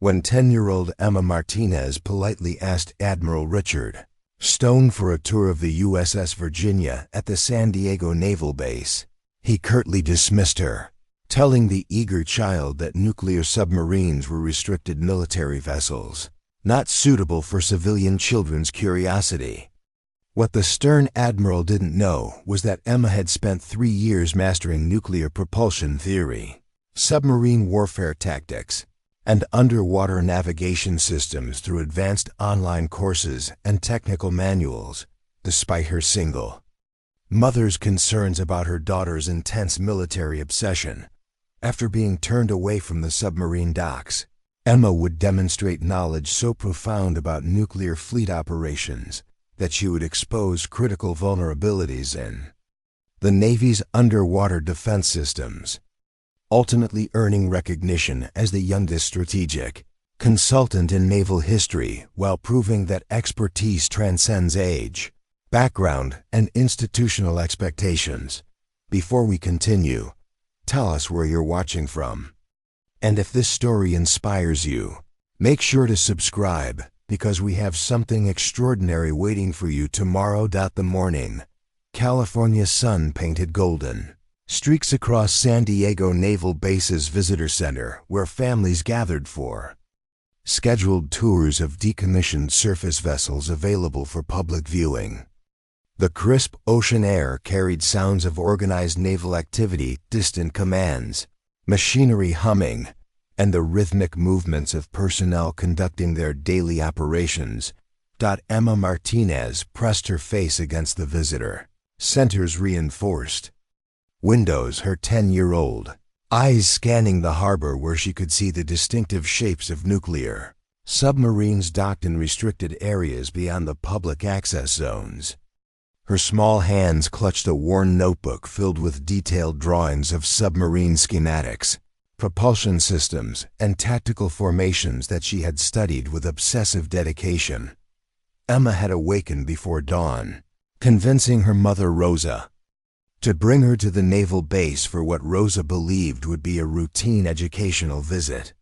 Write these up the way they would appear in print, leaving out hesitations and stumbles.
when 10-year-old Emma Martinez politely asked Admiral Richard Stone for a tour of the USS Virginia at the San Diego Naval Base. He curtly dismissed her, telling the eager child that nuclear submarines were restricted military vessels, not suitable for civilian children's curiosity. What the stern admiral didn't know was that Emma had spent 3 years mastering nuclear propulsion theory, submarine warfare tactics, and underwater navigation systems through advanced online courses and technical manuals, despite her single mother's concerns about her daughter's intense military obsession. After being turned away from the submarine docks, Emma would demonstrate knowledge so profound about nuclear fleet operations that she would expose critical vulnerabilities in the Navy's underwater defense systems, ultimately earning recognition as the youngest strategic consultant in naval history while proving that expertise transcends age, background, and institutional expectations. Before we continue, tell us where you're watching from. And if this story inspires you, make sure to subscribe, because we have something extraordinary waiting for you tomorrow. The morning, California's sun painted golden streaks across San Diego Naval Base's visitor center, where families gathered for scheduled tours of decommissioned surface vessels available for public viewing. The crisp ocean air carried sounds of organized naval activity, distant commands, machinery humming, and the rhythmic movements of personnel conducting their daily operations. Emma Martinez pressed her face against the visitor center's reinforced windows, her 10-year-old eyes scanning the harbor where she could see the distinctive shapes of nuclear submarines docked in restricted areas beyond the public access zones. Her small hands clutched a worn notebook filled with detailed drawings of submarine schematics, propulsion systems, and tactical formations that she had studied with obsessive dedication. Emma had awakened before dawn, convincing her mother Rosa to bring her to the naval base for what Rosa believed would be a routine educational visit.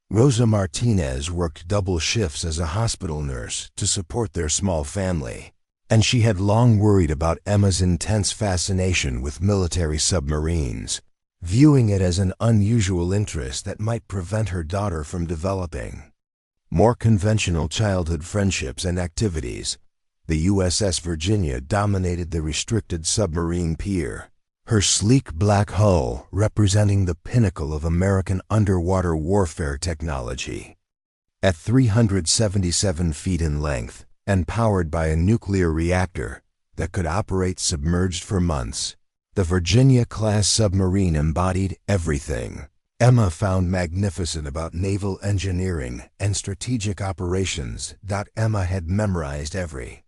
Rosa Martinez worked double shifts as a hospital nurse to support their small family, and she had long worried about Emma's intense fascination with military submarines, viewing it as an unusual interest that might prevent her daughter from developing more conventional childhood friendships and activities. The USS Virginia dominated the restricted submarine pier, her sleek black hull representing the pinnacle of American underwater warfare technology. At 377 feet in length and powered by a nuclear reactor that could operate submerged for months, the Virginia-class submarine embodied everything Emma found magnificent about naval engineering and strategic operations. Emma had memorized every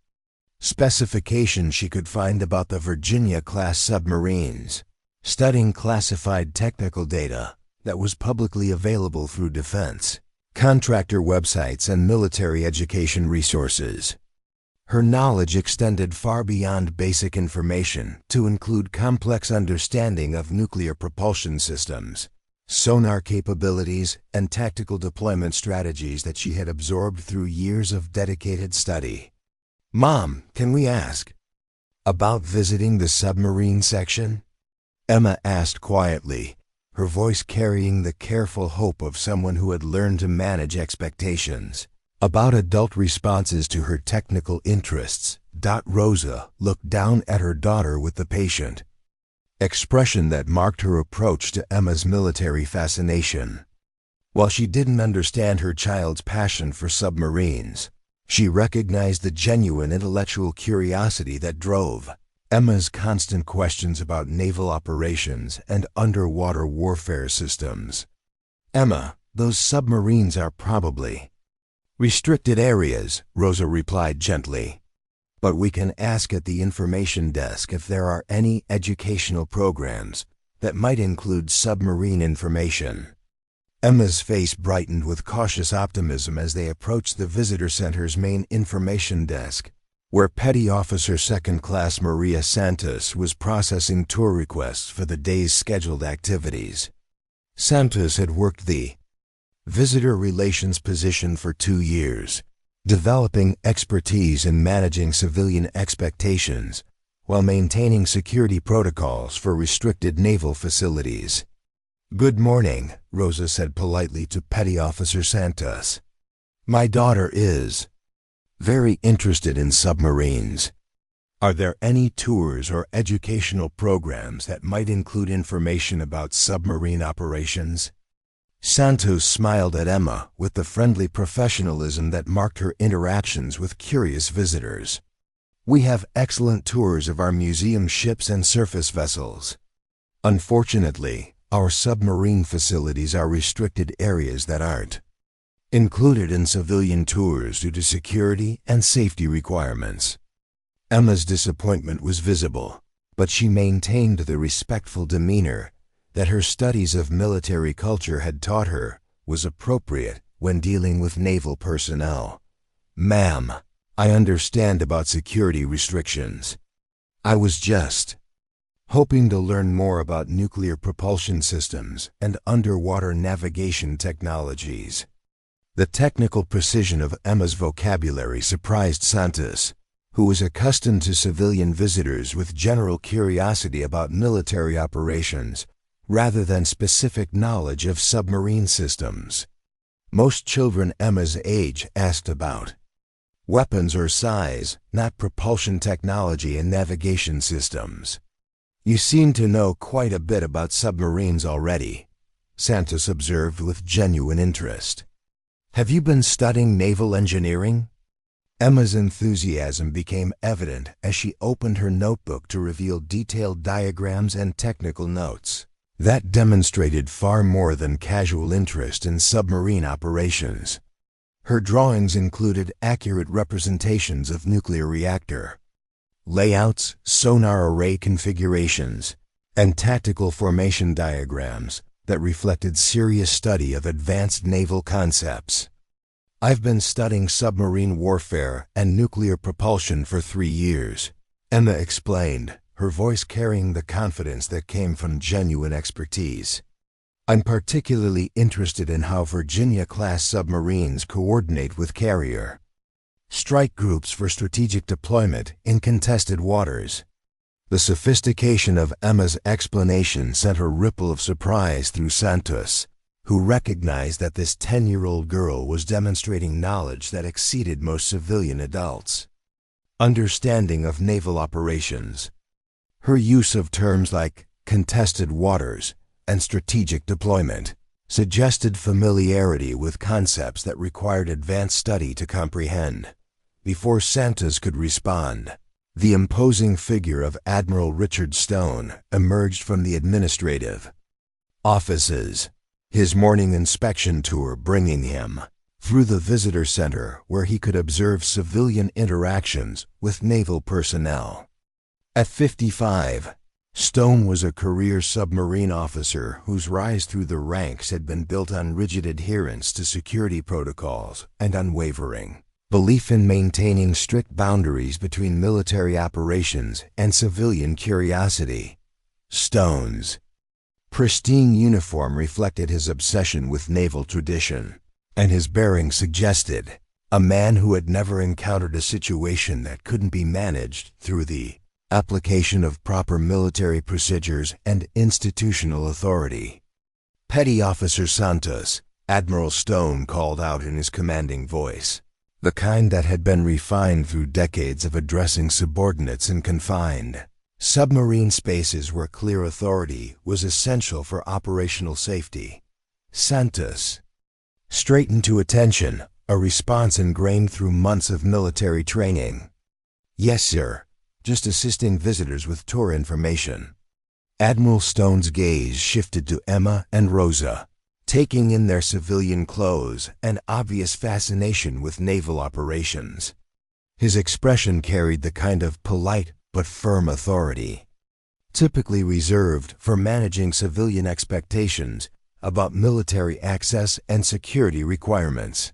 specification she could find about the Virginia-class submarines, studying classified technical data that was publicly available through defense contractor websites and military education resources. Her knowledge extended far beyond basic information to include complex understanding of nuclear propulsion systems, sonar capabilities, and tactical deployment strategies that she had absorbed through years of dedicated study. "Mom, can we ask about visiting the submarine section?" Emma asked quietly, her voice carrying the careful hope of someone who had learned to manage expectations about adult responses to her technical interests. Rosa looked down at her daughter with the patient expression that marked her approach to Emma's military fascination. While she didn't understand her child's passion for submarines, she recognized the genuine intellectual curiosity that drove Emma's constant questions about naval operations and underwater warfare systems. "Emma, those submarines are probably restricted areas," Rosa replied gently. "But we can ask at the information desk if there are any educational programs that might include submarine information." Emma's face brightened with cautious optimism as they approached the visitor center's main information desk, where Petty Officer Second Class Maria Santos was processing tour requests for the day's scheduled activities. Santos had worked the visitor relations position for 2 years, developing expertise in managing civilian expectations while maintaining security protocols for restricted naval facilities. "Good morning," Rosa said politely to Petty Officer Santos. "My daughter is very interested in submarines. Are there any tours or educational programs that might include information about submarine operations?" Santos smiled at Emma with the friendly professionalism that marked her interactions with curious visitors. "We have excellent tours of our museum ships and surface vessels. Unfortunately, our submarine facilities are restricted areas that aren't included in civilian tours due to security and safety requirements." Emma's disappointment was visible, but she maintained the respectful demeanor that her studies of military culture had taught her was appropriate when dealing with naval personnel. "Ma'am, I understand about security restrictions. I was just hoping to learn more about nuclear propulsion systems and underwater navigation technologies." The technical precision of Emma's vocabulary surprised Santos, who was accustomed to civilian visitors with general curiosity about military operations rather than specific knowledge of submarine systems. Most children Emma's age asked about weapons or size, not propulsion technology and navigation systems. "You seem to know quite a bit about submarines already," Santos observed with genuine interest. "Have you been studying naval engineering?" Emma's enthusiasm became evident as she opened her notebook to reveal detailed diagrams and technical notes that demonstrated far more than casual interest in submarine operations. Her drawings included accurate representations of nuclear reactor layouts, sonar array configurations, and tactical formation diagrams that reflected serious study of advanced naval concepts. "I've been studying submarine warfare and nuclear propulsion for 3 years," Emma explained, her voice carrying the confidence that came from genuine expertise. "I'm particularly interested in how Virginia-class submarines coordinate with carrier strike groups for strategic deployment in contested waters." The sophistication of Emma's explanation sent a ripple of surprise through Santos, who recognized that this 10-year-old girl was demonstrating knowledge that exceeded most civilian adults' understanding of naval operations. Her use of terms like contested waters and strategic deployment suggested familiarity with concepts that required advanced study to comprehend. Before Santos could respond, the imposing figure of Admiral Richard Stone emerged from the administrative offices, his morning inspection tour bringing him through the visitor center where he could observe civilian interactions with naval personnel. At 55, Stone was a career submarine officer whose rise through the ranks had been built on rigid adherence to security protocols and unwavering belief in maintaining strict boundaries between military operations and civilian curiosity. Stone's pristine uniform reflected his obsession with naval tradition, and his bearing suggested a man who had never encountered a situation that couldn't be managed through the application of proper military procedures and institutional authority. "Petty Officer Santos," Admiral Stone called out in his commanding voice, the kind that had been refined through decades of addressing subordinates in confined submarine spaces where clear authority was essential for operational safety. Santos straightened to attention, a response ingrained through months of military training. "Yes, sir. Just assisting visitors with tour information." Admiral Stone's gaze shifted to Emma and Rosa, taking in their civilian clothes and obvious fascination with naval operations. His expression carried the kind of polite but firm authority typically reserved for managing civilian expectations about military access and security requirements.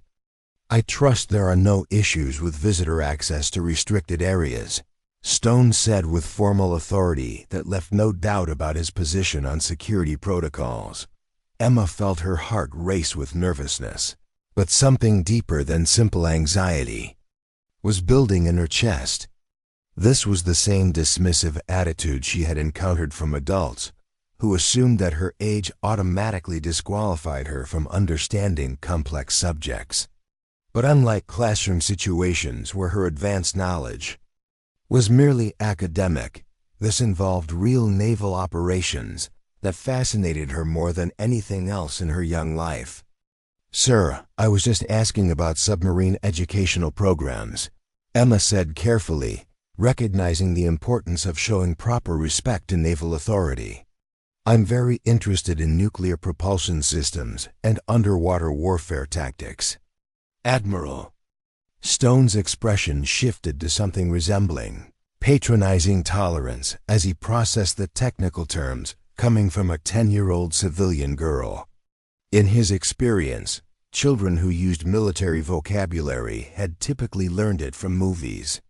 "I trust there are no issues with visitor access to restricted areas," Stone said with formal authority that left no doubt about his position on security protocols. Emma felt her heart race with nervousness, but something deeper than simple anxiety was building in her chest. This was the same dismissive attitude she had encountered from adults who assumed that her age automatically disqualified her from understanding complex subjects. But unlike classroom situations where her advanced knowledge was merely academic, this involved real naval operations that fascinated her more than anything else in her young life. "Sir, I was just asking about submarine educational programs," Emma said carefully, recognizing the importance of showing proper respect to naval authority. "I'm very interested in nuclear propulsion systems and underwater warfare tactics." Admiral Stone's expression shifted to something resembling patronizing tolerance as he processed the technical terms coming from a 10-year-old civilian girl. In his experience, children who used military vocabulary had typically learned it from movies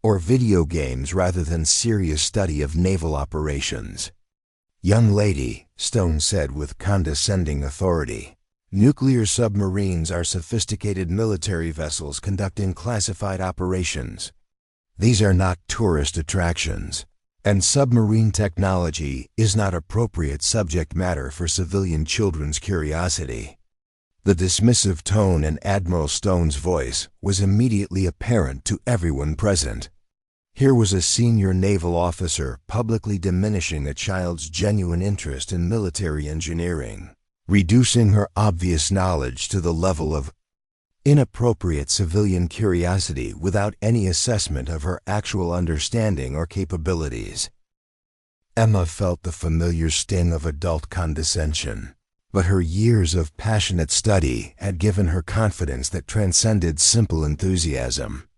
or video games rather than serious study of naval operations. "Young lady," Stone said with condescending authority, "nuclear submarines are sophisticated military vessels conducting classified operations. These are not tourist attractions, and submarine technology is not appropriate subject matter for civilian children's curiosity." The dismissive tone in Admiral Stone's voice was immediately apparent to everyone present. Here was a senior naval officer publicly diminishing a child's genuine interest in military engineering, reducing her obvious knowledge to the level of inappropriate civilian curiosity without any assessment of her actual understanding or capabilities. Emma felt the familiar sting of adult condescension, but her years of passionate study had given her confidence that transcended simple enthusiasm.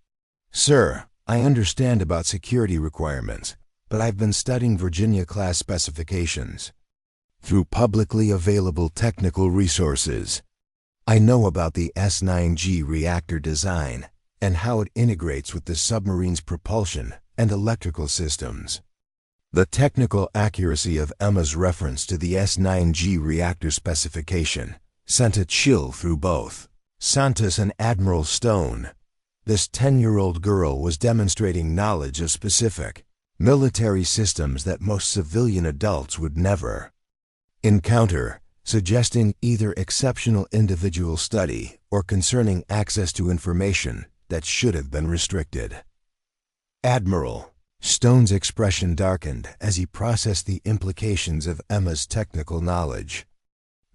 "Sir, I understand about security requirements, but I've been studying Virginia-class specifications. Through publicly available technical resources, I know about the S-9G reactor design and how it integrates with the submarine's propulsion and electrical systems." The technical accuracy of Emma's reference to the S-9G reactor specification sent a chill through both Santos and Admiral Stone. This 10-year-old girl was demonstrating knowledge of specific military systems that most civilian adults would never encounter, suggesting either exceptional individual study or concerning access to information that should have been restricted. Admiral Stone's expression darkened as he processed the implications of Emma's technical knowledge.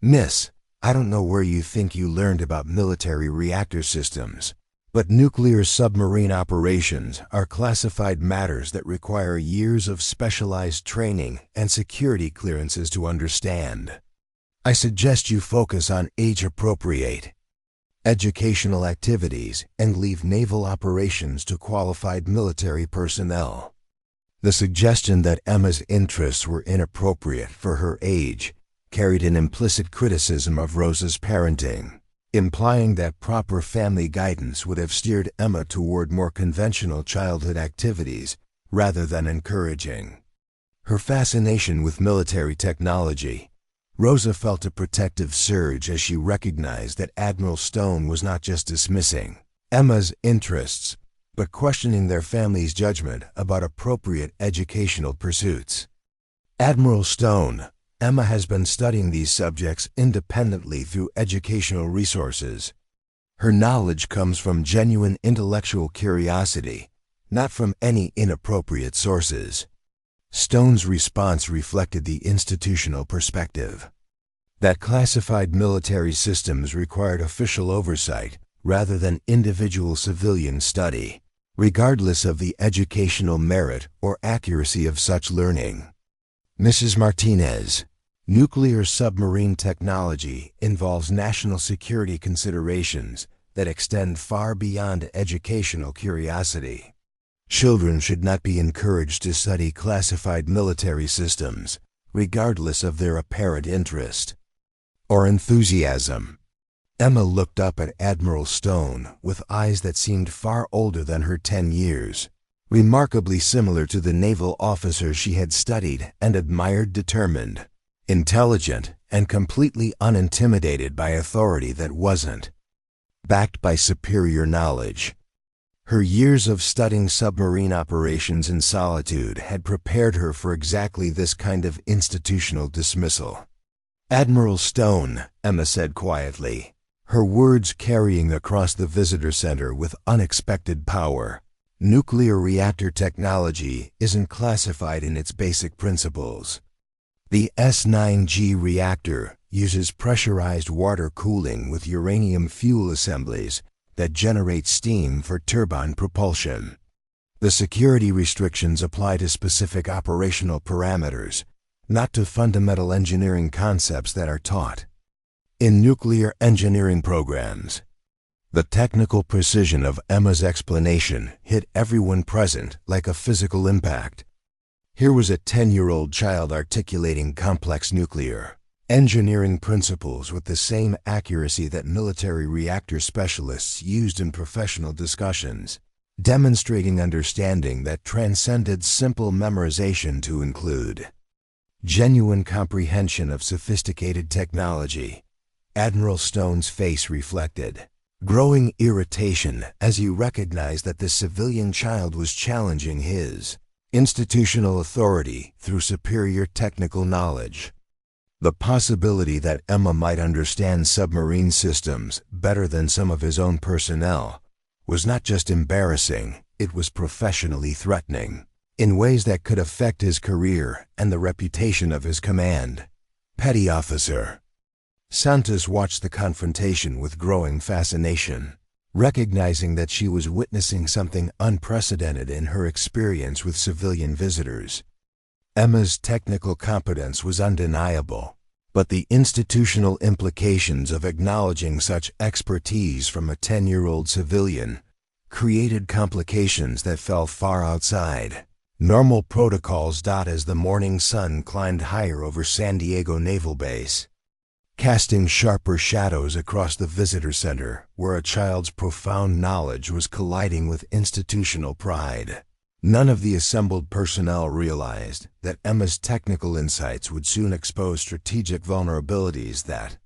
"Miss, I don't know where you think you learned about military reactor systems, but nuclear submarine operations are classified matters that require years of specialized training and security clearances to understand. I suggest you focus on age-appropriate educational activities and leave naval operations to qualified military personnel." The suggestion that Emma's interests were inappropriate for her age carried an implicit criticism of Rosa's parenting, implying that proper family guidance would have steered Emma toward more conventional childhood activities rather than encouraging her fascination with military technology. Rosa felt a protective surge as she recognized that Admiral Stone was not just dismissing Emma's interests, but questioning their family's judgment about appropriate educational pursuits. "Admiral Stone, Emma has been studying these subjects independently through educational resources. Her knowledge comes from genuine intellectual curiosity, not from any inappropriate sources." Stone's response reflected the institutional perspective that classified military systems required official oversight rather than individual civilian study, regardless of the educational merit or accuracy of such learning. "Mrs. Martinez, nuclear submarine technology involves national security considerations that extend far beyond educational curiosity. Children should not be encouraged to study classified military systems, regardless of their apparent interest or enthusiasm." Emma looked up at Admiral Stone with eyes that seemed far older than her 10 years, remarkably similar to the naval officer she had studied and admired. Determined, intelligent, and completely unintimidated by authority that wasn't backed by superior knowledge. Her years of studying submarine operations in solitude had prepared her for exactly this kind of institutional dismissal. "Admiral Stone," Emma said quietly, her words carrying across the visitor center with unexpected power. "Nuclear reactor technology isn't classified in its basic principles. The S9G reactor uses pressurized water cooling with uranium fuel assemblies that generate steam for turbine propulsion. The security restrictions apply to specific operational parameters, not to fundamental engineering concepts that are taught in nuclear engineering programs." The technical precision of Emma's explanation hit everyone present like a physical impact. Here was a 10-year-old child articulating complex nuclear engineering principles with the same accuracy that military reactor specialists used in professional discussions, demonstrating understanding that transcended simple memorization to include genuine comprehension of sophisticated technology. Admiral Stone's face reflected growing irritation as he recognized that the civilian child was challenging his institutional authority through superior technical knowledge. The possibility that Emma might understand submarine systems better than some of his own personnel was not just embarrassing, it was professionally threatening, in ways that could affect his career and the reputation of his command. "Petty officer." Santos watched the confrontation with growing fascination, recognizing that she was witnessing something unprecedented in her experience with civilian visitors. Emma's technical competence was undeniable, but the institutional implications of acknowledging such expertise from a 10-year-old civilian created complications that fell far outside normal protocols. As the morning sun climbed higher over San Diego Naval Base, casting sharper shadows across the visitor center where a child's profound knowledge was colliding with institutional pride, none of the assembled personnel realized that Emma's technical insights would soon expose strategic vulnerabilities that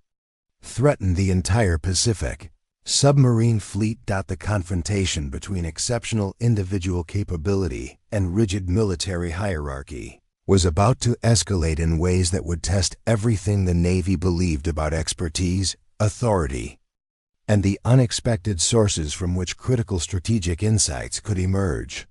threatened the entire Pacific submarine fleet. The confrontation between exceptional individual capability and rigid military hierarchy was about to escalate in ways that would test everything the Navy believed about expertise, authority, and the unexpected sources from which critical strategic insights could emerge.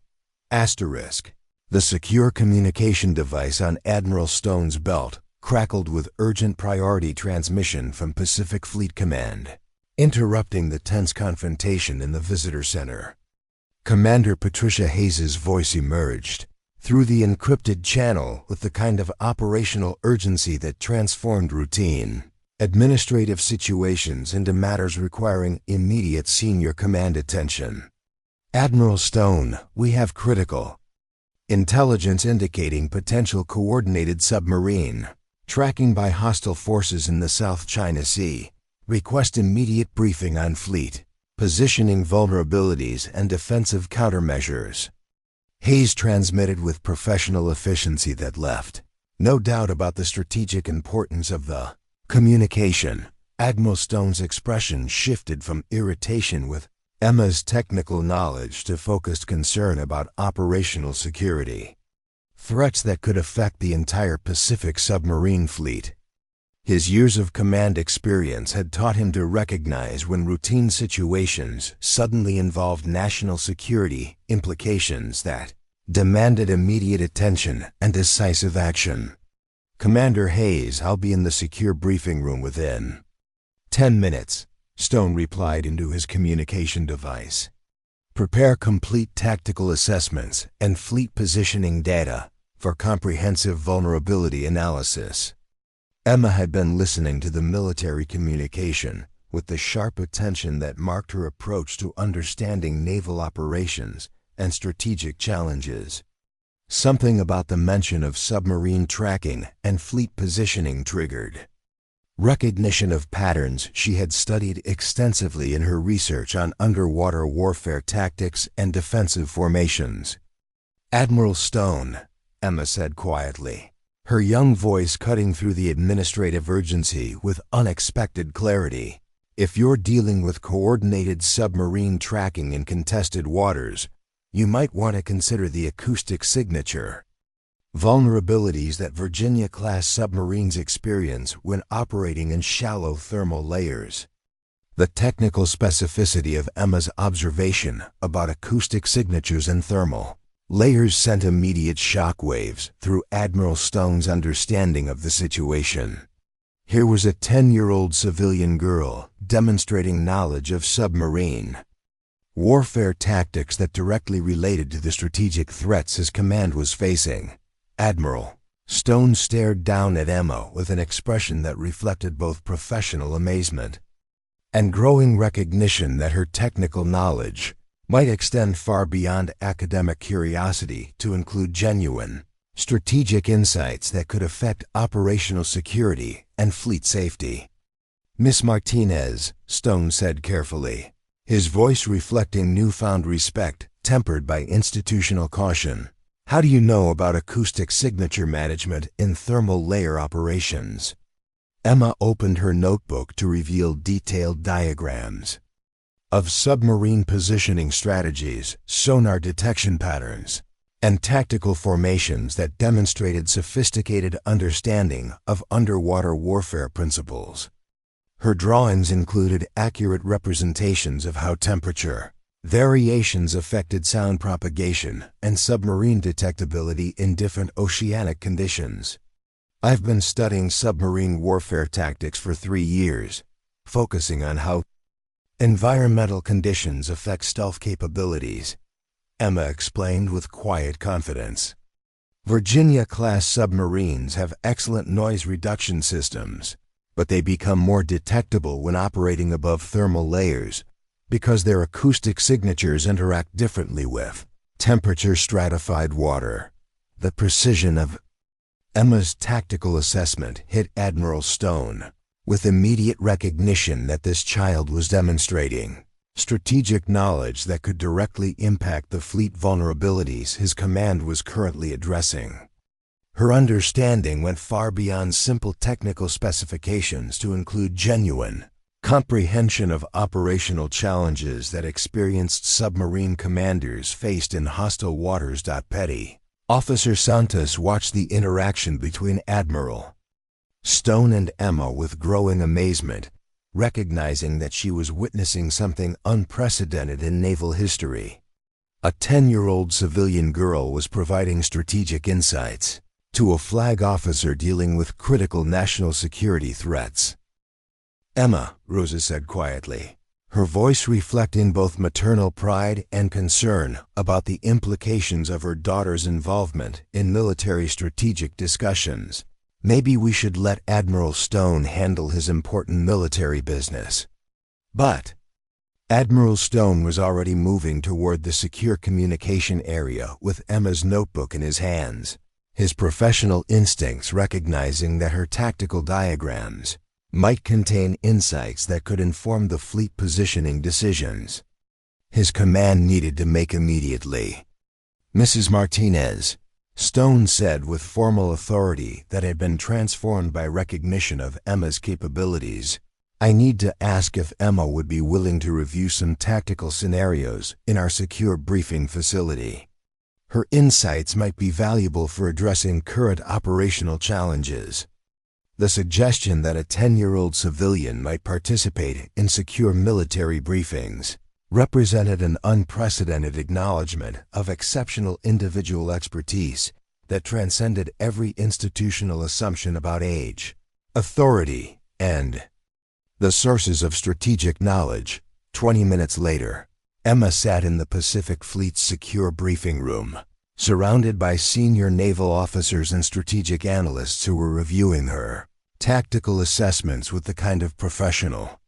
Asterisk. The secure communication device on Admiral Stone's belt crackled with urgent priority transmission from Pacific Fleet Command, interrupting the tense confrontation in the visitor center. Commander Patricia Hayes's voice emerged through the encrypted channel with the kind of operational urgency that transformed routine administrative situations into matters requiring immediate senior command attention. "Admiral Stone, we have critical intelligence indicating potential coordinated submarine tracking by hostile forces in the South China Sea. Request immediate briefing on fleet positioning vulnerabilities and defensive countermeasures." Hayes transmitted with professional efficiency that left no doubt about the strategic importance of the communication. Admiral Stone's expression shifted from irritation with Emma's technical knowledge to focused concern about operational security, threats that could affect the entire Pacific submarine fleet. His years of command experience had taught him to recognize when routine situations suddenly involved national security implications that demanded immediate attention and decisive action. "Commander Hayes, I'll be in the secure briefing room within 10 minutes, Stone replied into his communication device. "Prepare complete tactical assessments and fleet positioning data for comprehensive vulnerability analysis." Emma had been listening to the military communication with the sharp attention that marked her approach to understanding naval operations and strategic challenges. Something about the mention of submarine tracking and fleet positioning triggered recognition of patterns she had studied extensively in her research on underwater warfare tactics and defensive formations. "Admiral Stone," Emma said quietly, her young voice cutting through the administrative urgency with unexpected clarity. If you're dealing with coordinated submarine tracking in contested waters, you might want to consider the acoustic signature. Vulnerabilities that Virginia-class submarines experience when operating in shallow thermal layers. The technical specificity of Emma's observation about acoustic signatures in thermal layers sent immediate shock waves through Admiral Stone's understanding of the situation. Here was a 10-year-old civilian girl demonstrating knowledge of submarine warfare tactics that directly related to the strategic threats his command was facing. Admiral Stone stared down at Emma with an expression that reflected both professional amazement and growing recognition that her technical knowledge might extend far beyond academic curiosity to include genuine, strategic insights that could affect operational security and fleet safety. "Miss Martinez," Stone said carefully, his voice reflecting newfound respect tempered by institutional caution. "How do you know about acoustic signature management in thermal layer operations?" Emma opened her notebook to reveal detailed diagrams of submarine positioning strategies, sonar detection patterns, and tactical formations that demonstrated sophisticated understanding of underwater warfare principles. Her drawings included accurate representations of how temperature variations affected sound propagation and submarine detectability in different oceanic conditions. "I've been studying submarine warfare tactics for 3 years, focusing on how environmental conditions affect stealth capabilities," Emma explained with quiet confidence. Virginia-class submarines have excellent noise reduction systems, but they become more detectable when operating above thermal layers because their acoustic signatures interact differently with temperature-stratified water. The precision of Emma's tactical assessment hit Admiral Stone with immediate recognition that this child was demonstrating strategic knowledge that could directly impact the fleet vulnerabilities his command was currently addressing. Her understanding went far beyond simple technical specifications to include genuine comprehension of operational challenges that experienced submarine commanders faced in hostile waters. Petty Officer Santos watched the interaction between Admiral Stone and Emma with growing amazement, recognizing that she was witnessing something unprecedented in naval history. A 10-year-old civilian girl was providing strategic insights to a flag officer dealing with critical national security threats. "Emma," Rosa said quietly, her voice reflecting both maternal pride and concern about the implications of her daughter's involvement in military strategic discussions. "Maybe we should let Admiral Stone handle his important military business." But Admiral Stone was already moving toward the secure communication area with Emma's notebook in his hands, his professional instincts recognizing that her tactical diagrams might contain insights that could inform the fleet positioning decisions his command needed to make immediately. "Mrs. Martinez," Stone said with formal authority that had been transformed by recognition of Emma's capabilities, "I need to ask if Emma would be willing to review some tactical scenarios in our secure briefing facility. Her insights might be valuable for addressing current operational challenges." The suggestion that a 10-year-old civilian might participate in secure military briefings represented an unprecedented acknowledgement of exceptional individual expertise that transcended every institutional assumption about age, authority, and the sources of strategic knowledge. 20 minutes later, Emma sat in the Pacific Fleet's secure briefing room, surrounded by senior naval officers and strategic analysts who were reviewing her tactical assessments with the kind of professional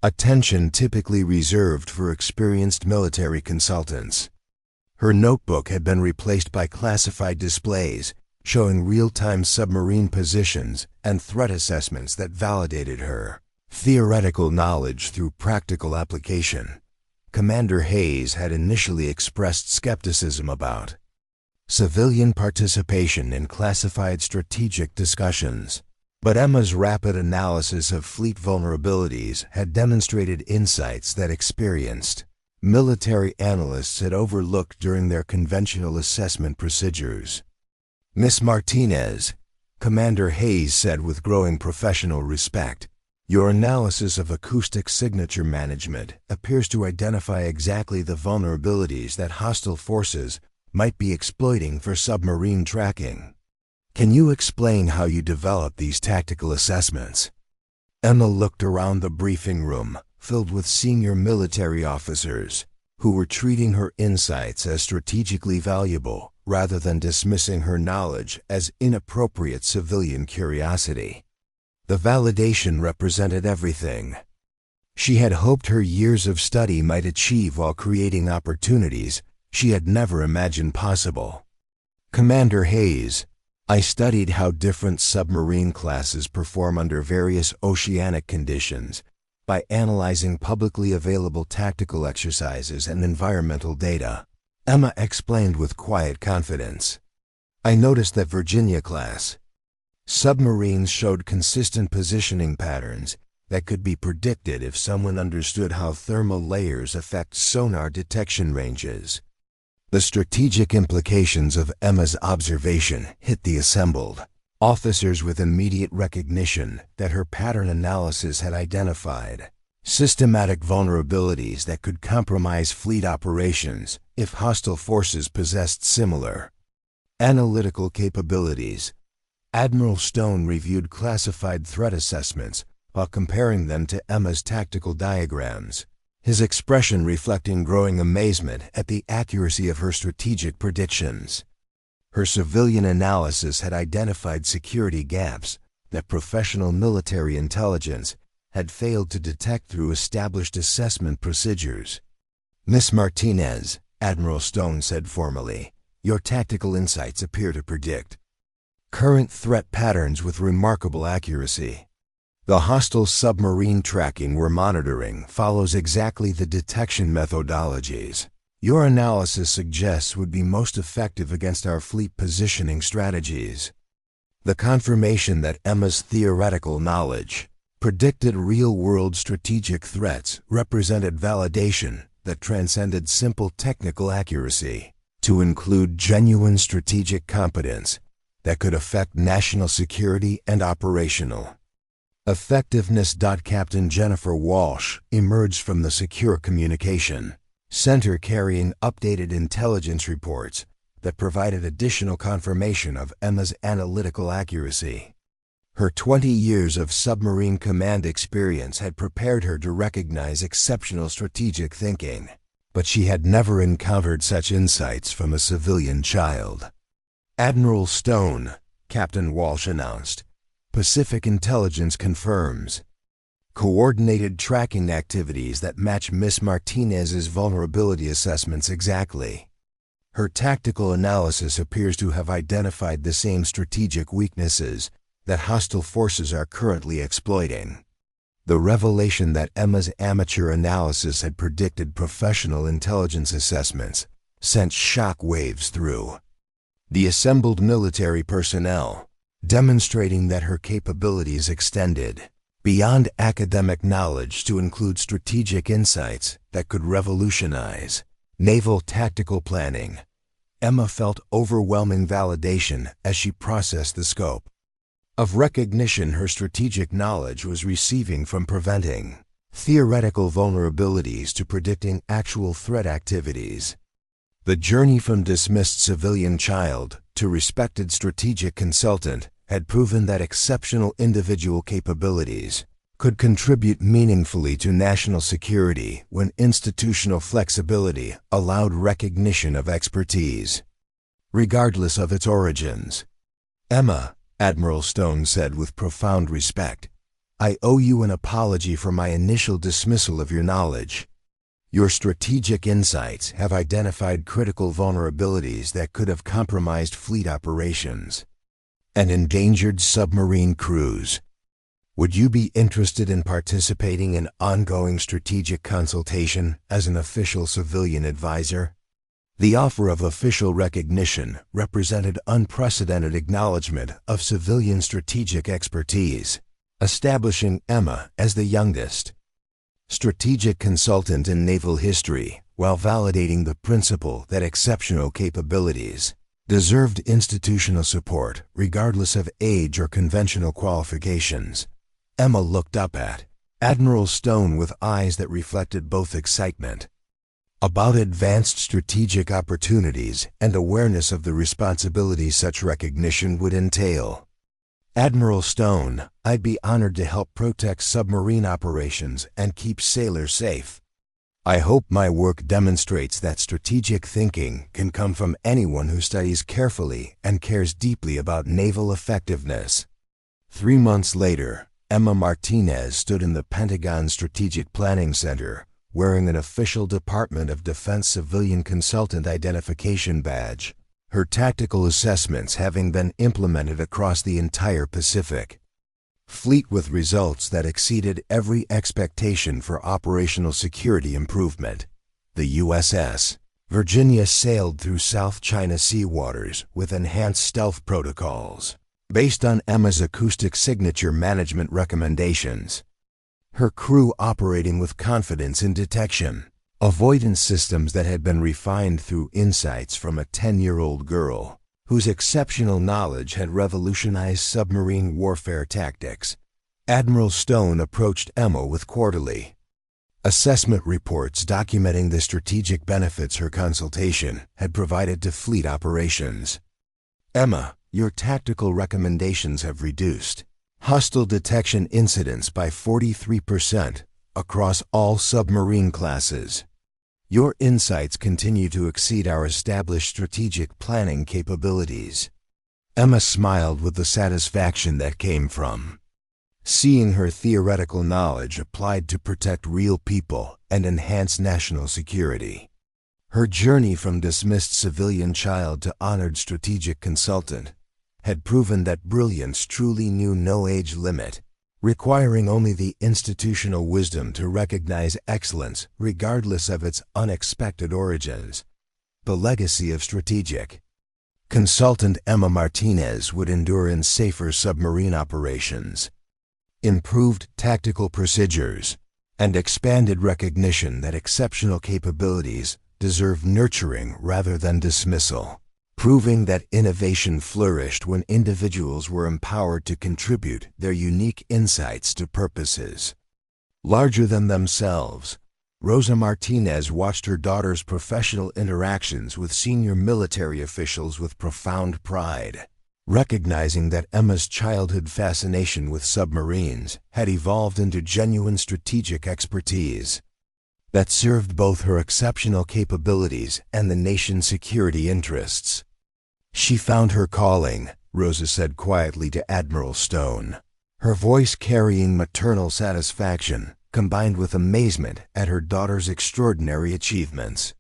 attention typically reserved for experienced military consultants. Her notebook had been replaced by classified displays showing real-time submarine positions and threat assessments that validated her theoretical knowledge through practical application. Commander Hayes had initially expressed skepticism about civilian participation in classified strategic discussions. But Emma's rapid analysis of fleet vulnerabilities had demonstrated insights that experienced military analysts had overlooked during their conventional assessment procedures. "Miss Martinez," Commander Hayes said with growing professional respect, "your analysis of acoustic signature management appears to identify exactly the vulnerabilities that hostile forces might be exploiting for submarine tracking. Can you explain how you develop these tactical assessments?" Emma looked around the briefing room, filled with senior military officers, who were treating her insights as strategically valuable rather than dismissing her knowledge as inappropriate civilian curiosity. The validation represented everything she had hoped her years of study might achieve while creating opportunities she had never imagined possible. "Commander Hayes, I studied how different submarine classes perform under various oceanic conditions by analyzing publicly available tactical exercises and environmental data," Emma explained with quiet confidence. "I noticed that Virginia-class submarines showed consistent positioning patterns that could be predicted if someone understood how thermal layers affect sonar detection ranges." The strategic implications of Emma's observation hit the assembled officers with immediate recognition that her pattern analysis had identified systematic vulnerabilities that could compromise fleet operations if hostile forces possessed similar analytical capabilities. Admiral Stone reviewed classified threat assessments while comparing them to Emma's tactical diagrams, his expression reflecting growing amazement at the accuracy of her strategic predictions. Her civilian analysis had identified security gaps that professional military intelligence had failed to detect through established assessment procedures. "Miss Martinez," Admiral Stone said formally, "your tactical insights appear to predict current threat patterns with remarkable accuracy. The hostile submarine tracking we're monitoring follows exactly the detection methodologies your analysis suggests would be most effective against our fleet positioning strategies." The confirmation that Emma's theoretical knowledge predicted real-world strategic threats represented validation that transcended simple technical accuracy to include genuine strategic competence that could affect national security and operational effectiveness. Captain Jennifer Walsh emerged from the Secure Communication Center carrying updated intelligence reports that provided additional confirmation of Emma's analytical accuracy. Her 20 years of submarine command experience had prepared her to recognize exceptional strategic thinking, but she had never encountered such insights from a civilian child. "Admiral Stone," Captain Walsh announced, "Pacific Intelligence confirms coordinated tracking activities that match Miss Martinez's vulnerability assessments exactly. Her tactical analysis appears to have identified the same strategic weaknesses that hostile forces are currently exploiting." The revelation that Emma's amateur analysis had predicted professional intelligence assessments sent shock waves through the assembled military personnel, demonstrating that her capabilities extended beyond academic knowledge to include strategic insights that could revolutionize naval tactical planning. Emma felt overwhelming validation as she processed the scope of recognition her strategic knowledge was receiving from preventing theoretical vulnerabilities to predicting actual threat activities. The journey from dismissed civilian child to respected strategic consultant had proven that exceptional individual capabilities could contribute meaningfully to national security when institutional flexibility allowed recognition of expertise, regardless of its origins. "Emma," Admiral Stone said with profound respect, "I owe you an apology for my initial dismissal of your knowledge. Your strategic insights have identified critical vulnerabilities that could have compromised fleet operations and endangered submarine crews. Would you be interested in participating in ongoing strategic consultation as an official civilian advisor?" The offer of official recognition represented unprecedented acknowledgment of civilian strategic expertise, establishing Emma as the youngest strategic consultant in naval history, while validating the principle that exceptional capabilities deserved institutional support regardless of age or conventional qualifications. Emma looked up at Admiral Stone with eyes that reflected both excitement about advanced strategic opportunities and awareness of the responsibility such recognition would entail. Admiral Stone, I'd be honored to help protect submarine operations and keep sailors safe. I hope my work demonstrates that strategic thinking can come from anyone who studies carefully and cares deeply about naval effectiveness. 3 months later, Emma Martinez stood in the Pentagon Strategic Planning Center, wearing an official Department of Defense Civilian Consultant Identification badge, her tactical assessments having been implemented across the entire Pacific Fleet with results that exceeded every expectation for operational security improvement. The USS Virginia sailed through South China Sea waters with enhanced stealth protocols based on Emma's acoustic signature management recommendations. Her crew operating with confidence in detection, avoidance systems that had been refined through insights from a 10-year-old girl whose exceptional knowledge had revolutionized submarine warfare tactics. Admiral Stone approached Emma with quarterly assessment reports documenting the strategic benefits her consultation had provided to fleet operations. Emma, your tactical recommendations have reduced hostile detection incidents by 43% across all submarine classes. Your insights continue to exceed our established strategic planning capabilities. Emma smiled with the satisfaction that came from seeing her theoretical knowledge applied to protect real people and enhance national security. Her journey from dismissed civilian child to honored strategic consultant had proven that brilliance truly knew no age limit, requiring only the institutional wisdom to recognize excellence regardless of its unexpected origins. The legacy of strategic consultant Emma Martinez would endure in safer submarine operations, improved tactical procedures, and expanded recognition that exceptional capabilities deserve nurturing rather than dismissal, proving that innovation flourished when individuals were empowered to contribute their unique insights to purposes larger than themselves. Rosa Martinez watched her daughter's professional interactions with senior military officials with profound pride, recognizing that Emma's childhood fascination with submarines had evolved into genuine strategic expertise that served both her exceptional capabilities and the nation's security interests. She found her calling, Rosa said quietly to Admiral Stone, her voice carrying maternal satisfaction combined with amazement at her daughter's extraordinary achievements.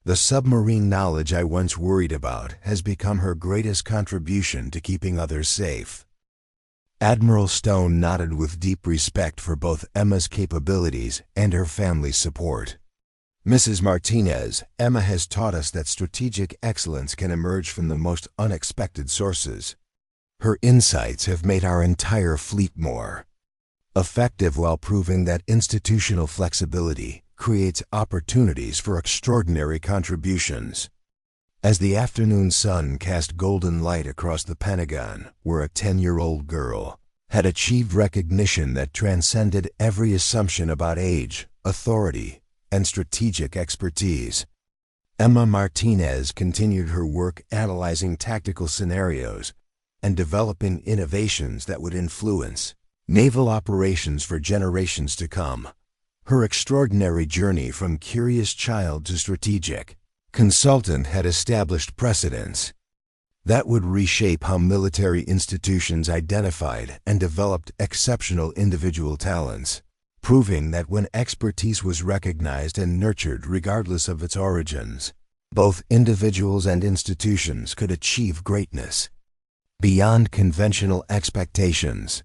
The submarine knowledge I once worried about has become her greatest contribution to keeping others safe. Admiral Stone nodded with deep respect for both Emma's capabilities and her family's support. Mrs. Martinez, Emma has taught us that strategic excellence can emerge from the most unexpected sources. Her insights have made our entire fleet more effective while proving that institutional flexibility creates opportunities for extraordinary contributions. As the afternoon sun cast golden light across the Pentagon, where a 10-year-old girl had achieved recognition that transcended every assumption about age, authority, and strategic expertise, Emma Martinez continued her work analyzing tactical scenarios and developing innovations that would influence naval operations for generations to come. Her extraordinary journey from curious child to strategic consultant had established precedents that would reshape how military institutions identified and developed exceptional individual talents, proving that when expertise was recognized and nurtured regardless of its origins, both individuals and institutions could achieve greatness beyond conventional expectations.